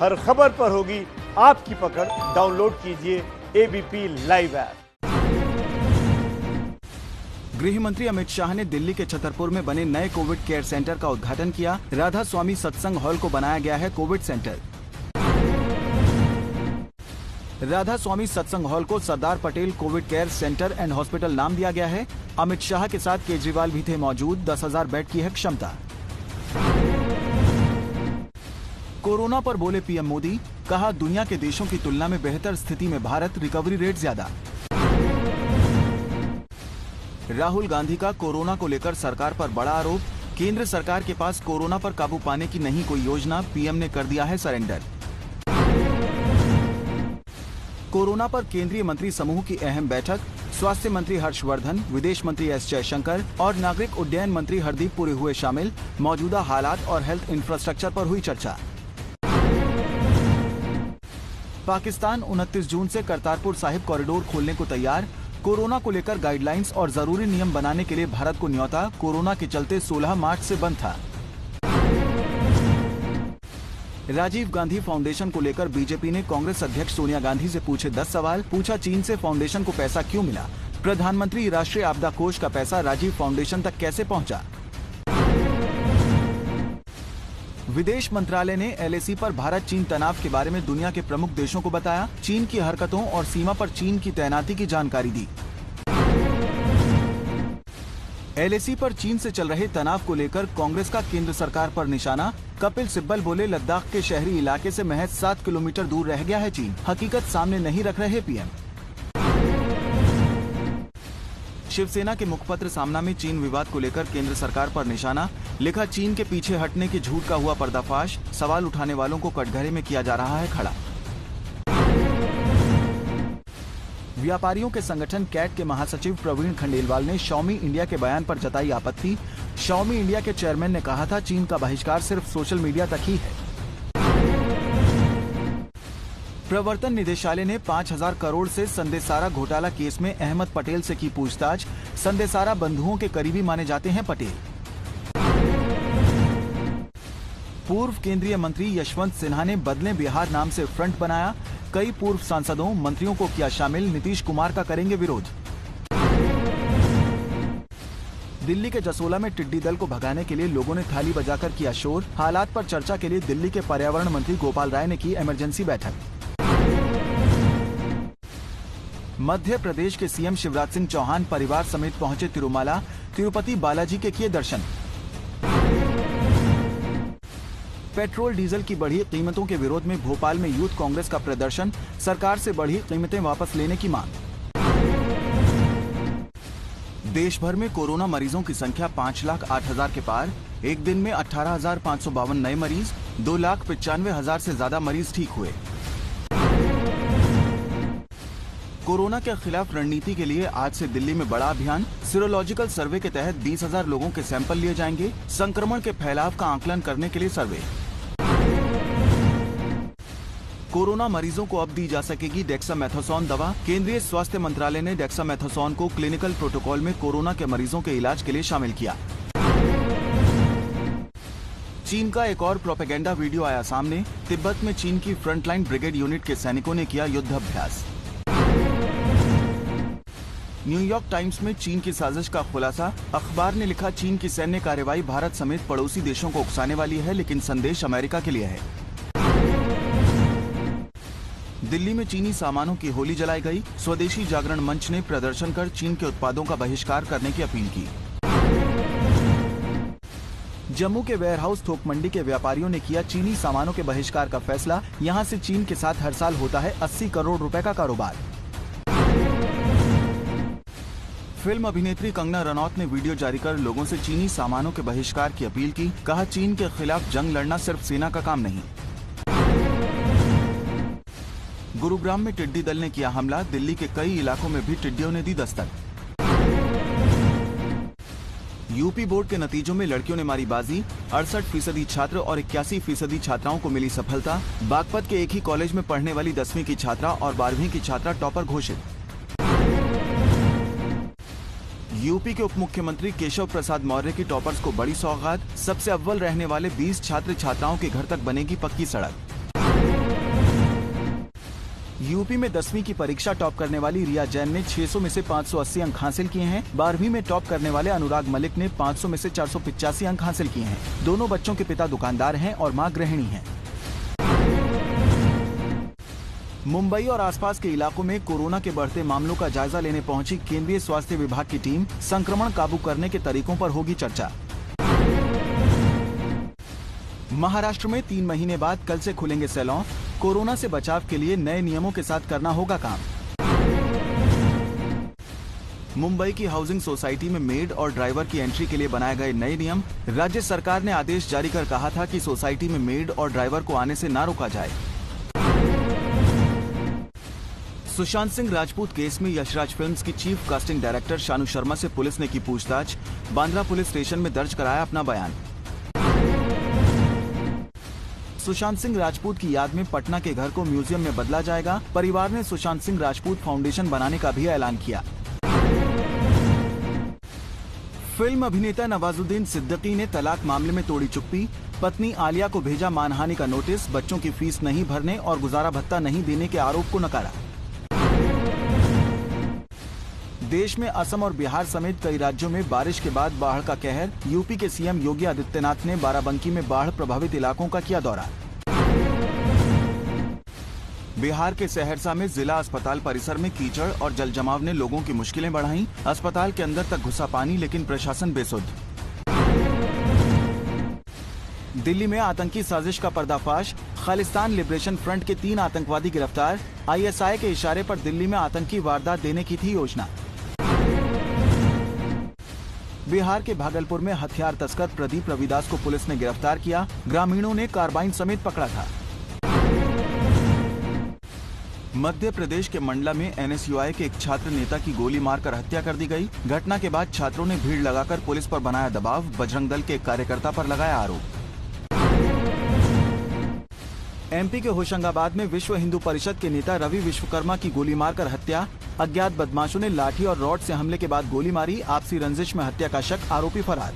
हर खबर पर होगी आपकी पकड़। डाउनलोड कीजिए एबीपी लाइव ऐप। गृह मंत्री अमित शाह ने दिल्ली के छतरपुर में बने नए कोविड केयर सेंटर का उद्घाटन किया। राधा स्वामी सत्संग हॉल को बनाया गया है कोविड सेंटर। राधा स्वामी सत्संग हॉल को Sardar Patel covid care centre and hospital नाम दिया गया है। अमित शाह के साथ केजरीवाल भी थे मौजूद। 10,000 बेड की है क्षमता। कोरोना पर बोले पीएम मोदी, कहा दुनिया के देशों की तुलना में बेहतर स्थिति में भारत, रिकवरी रेट ज्यादा। राहुल गांधी का कोरोना को लेकर सरकार पर बड़ा आरोप, केंद्र सरकार के पास कोरोना पर काबू पाने की नहीं कोई योजना, पीएम ने कर दिया है सरेंडर। कोरोना पर केंद्रीय मंत्री समूह की अहम बैठक, स्वास्थ्य मंत्री हर्षवर्धन, विदेश मंत्री एस जयशंकर और नागरिक उड्डयन मंत्री हरदीप पुरी हुए शामिल। मौजूदा हालात और हेल्थ इंफ्रास्ट्रक्चर पर हुई चर्चा। पाकिस्तान 29 जून से करतारपुर साहिब कॉरिडोर खोलने को तैयार। कोरोना को लेकर गाइडलाइंस और जरूरी नियम बनाने के लिए भारत को न्योता। कोरोना के चलते 16 मार्च से बंद था। राजीव गांधी फाउंडेशन को लेकर बीजेपी ने कांग्रेस अध्यक्ष सोनिया गांधी से पूछे 10 सवाल। पूछा, चीन से फाउंडेशन को पैसा क्यों मिला? प्रधानमंत्री राष्ट्रीय आपदा कोष का पैसा राजीव फाउंडेशन तक कैसे पहुंचा? विदेश मंत्रालय ने एलएसी पर भारत चीन तनाव के बारे में दुनिया के प्रमुख देशों को बताया। चीन की हरकतों और सीमा पर चीन की तैनाती की जानकारी दी। एलएसी पर चीन से चल रहे तनाव को लेकर कांग्रेस का केंद्र सरकार पर निशाना। कपिल सिब्बल बोले, लद्दाख के शहरी इलाके से महज 7 किलोमीटर दूर रह गया है चीन, हकीकत सामने नहीं रख रहे पीएम। शिवसेना के मुखपत्र सामना में चीन विवाद को लेकर केंद्र सरकार पर निशाना। लिखा, चीन के पीछे हटने के झूठ का हुआ पर्दाफाश, सवाल उठाने वालों को कटघरे में किया जा रहा है खड़ा। व्यापारियों के संगठन कैट के महासचिव प्रवीण खंडेलवाल ने Xiaomi इंडिया के बयान पर जताई आपत्ति। Xiaomi इंडिया के चेयरमैन ने कहा था, चीन का बहिष्कार सिर्फ सोशल मीडिया तक ही है। प्रवर्तन निदेशालय ने 5,000 करोड़ से संदेसारा घोटाला केस में अहमद पटेल से की पूछताछ। संदेसारा बंधुओं के करीबी माने जाते हैं पटेल। पूर्व केंद्रीय मंत्री यशवंत सिन्हा ने बदले बिहार नाम से फ्रंट बनाया। कई पूर्व सांसदों, मंत्रियों को किया शामिल। नीतीश कुमार का करेंगे विरोध। दिल्ली के जसोला में टिड्डी दल को भगाने के लिए लोगों ने थाली बजाकर किया शोर। हालात पर चर्चा के लिए दिल्ली के पर्यावरण मंत्री गोपाल राय ने की इमरजेंसी बैठक। मध्य प्रदेश के सीएम शिवराज सिंह चौहान परिवार समेत पहुंचे तिरुमाला। तिरुपति बालाजी के किए दर्शन। पेट्रोल डीजल की बढ़ी कीमतों के विरोध में भोपाल में यूथ कांग्रेस का प्रदर्शन। सरकार से बढ़ी कीमतें वापस लेने की मांग। देश भर में कोरोना मरीजों की संख्या 5,08,000 के पार। एक दिन में 18,552 नए मरीज, 2,95,000 से ज्यादा मरीज ठीक हुए। कोरोना के खिलाफ रणनीति के लिए आज से दिल्ली में बड़ा अभियान। सीरोलॉजिकल सर्वे के तहत 20,000 लोगों के सैंपल लिए जाएंगे। संक्रमण के फैलाव का आकलन करने के लिए सर्वे। कोरोना मरीजों को अब दी जा सकेगी डेक्सामेथासोन दवा। केंद्रीय स्वास्थ्य मंत्रालय ने डेक्सामेथासोन को क्लिनिकल प्रोटोकॉल में कोरोना के मरीजों के इलाज के लिए शामिल किया। चीन का एक और प्रोपेगेंडा वीडियो आया सामने। तिब्बत में चीन की फ्रंटलाइन ब्रिगेड यूनिट के सैनिकों ने किया युद्धाभ्यास। न्यूयॉर्क टाइम्स में चीन की साजिश का खुलासा। अखबार ने लिखा, चीन की सैन्य कार्रवाई भारत समेत पड़ोसी देशों को उकसाने वाली है, लेकिन संदेश अमेरिका के लिए है। दिल्ली में चीनी सामानों की होली जलाई गई। स्वदेशी जागरण मंच ने प्रदर्शन कर चीन के उत्पादों का बहिष्कार करने की अपील की। जम्मू के वेयरहाउस थोक मंडी के व्यापारियों ने किया चीनी सामानों के बहिष्कार का फैसला। यहां से चीन के साथ हर साल होता है 80 करोड़ रुपए का कारोबार। फिल्म अभिनेत्री कंगना रनौत ने वीडियो जारी कर लोगों से चीनी सामानों के बहिष्कार की अपील की। कहा, चीन के खिलाफ जंग लड़ना सिर्फ सेना का काम नहीं। गुरुग्राम में टिड्डी दल ने किया हमला। दिल्ली के कई इलाकों में भी टिड्डियों ने दी दस्तक। यूपी बोर्ड के नतीजों में लड़कियों ने मारी बाजी। 68% छात्र और 81% छात्राओं को मिली सफलता। बागपत के एक ही कॉलेज में पढ़ने वाली 10वीं की छात्रा और 12वीं की छात्रा टॉपर घोषित। यूपी के उप मुख्यमंत्री केशव प्रसाद मौर्य की टॉपर्स को बड़ी सौगात। सबसे अव्वल रहने वाले 20 छात्र छात्राओं के घर तक बनेगी पक्की सड़क। यूपी में 10वीं की परीक्षा टॉप करने वाली रिया जैन ने 600 में से 580 अंक हासिल किए हैं। 12वीं में टॉप करने वाले अनुराग मलिक ने 500 में से 485 अंक हासिल किए हैं। दोनों बच्चों के पिता दुकानदार हैं और मां गृहिणी हैं। मुंबई और आसपास के इलाकों में कोरोना के बढ़ते मामलों का जायजा लेने पहुंची केंद्रीय स्वास्थ्य विभाग की टीम। संक्रमण काबू करने के तरीकों पर होगी चर्चा। महाराष्ट्र में 3 महीने बाद कल से खुलेंगे सैलून। कोरोना से बचाव के लिए नए नियमों के साथ करना होगा काम। मुंबई की हाउसिंग सोसाइटी में मेड और ड्राइवर की एंट्री के लिए बनाए गए नए नियम। राज्य सरकार ने आदेश जारी कर कहा था कि सोसाइटी में मेड और ड्राइवर को आने से ना रोका जाए। सुशांत सिंह राजपूत केस में यशराज फिल्म्स की chief casting director Shanu Sharma से पुलिस ने की पूछताछ। बांद्रा पुलिस स्टेशन में दर्ज कराया अपना बयान। सुशांत सिंह राजपूत की याद में पटना के घर को म्यूजियम में बदला जाएगा। परिवार ने सुशांत सिंह राजपूत फाउंडेशन बनाने का भी ऐलान किया। फिल्म अभिनेता नवाजुद्दीन सिद्दीकी ने तलाक मामले में तोड़ी चुप्पी। पत्नी आलिया को भेजा मानहानि का नोटिस। बच्चों की फीस नहीं भरने और गुजारा भत्ता नहीं देने के आरोप को नकारा। देश में असम और बिहार समेत कई राज्यों में बारिश के बाद बाढ़ का कहर। यूपी के सीएम योगी आदित्यनाथ ने बाराबंकी में बाढ़ प्रभावित इलाकों का किया दौरा। बिहार के सहरसा में जिला अस्पताल परिसर में कीचड़ और जल जमाव ने लोगों की मुश्किलें बढ़ाई। अस्पताल के अंदर तक घुसा पानी, लेकिन प्रशासन बेसुध। दिल्ली में आतंकी साजिश का पर्दाफाश। खालिस्तान लिबरेशन फ्रंट के 3 आतंकवादी गिरफ्तार। आईएसआई के इशारे पर दिल्ली में आतंकी वारदात देने की थी योजना। बिहार के भागलपुर में हथियार तस्कर प्रदीप रविदास को पुलिस ने गिरफ्तार किया। ग्रामीणों ने कार्बाइन समेत पकड़ा था। मध्य प्रदेश के मंडला में एनएसयूआई के एक छात्र नेता की गोली मारकर हत्या कर दी गई। घटना के बाद छात्रों ने भीड़ लगाकर पुलिस पर बनाया दबाव। बजरंग दल के एक कार्यकर्ता पर लगाया आरोप। एमपी के होशंगाबाद में विश्व हिंदू परिषद के नेता रवि विश्वकर्मा की गोली मारकर हत्या। अज्ञात बदमाशों ने लाठी और रॉड से हमले के बाद गोली मारी। आपसी रंजिश में हत्या का शक, आरोपी फरार।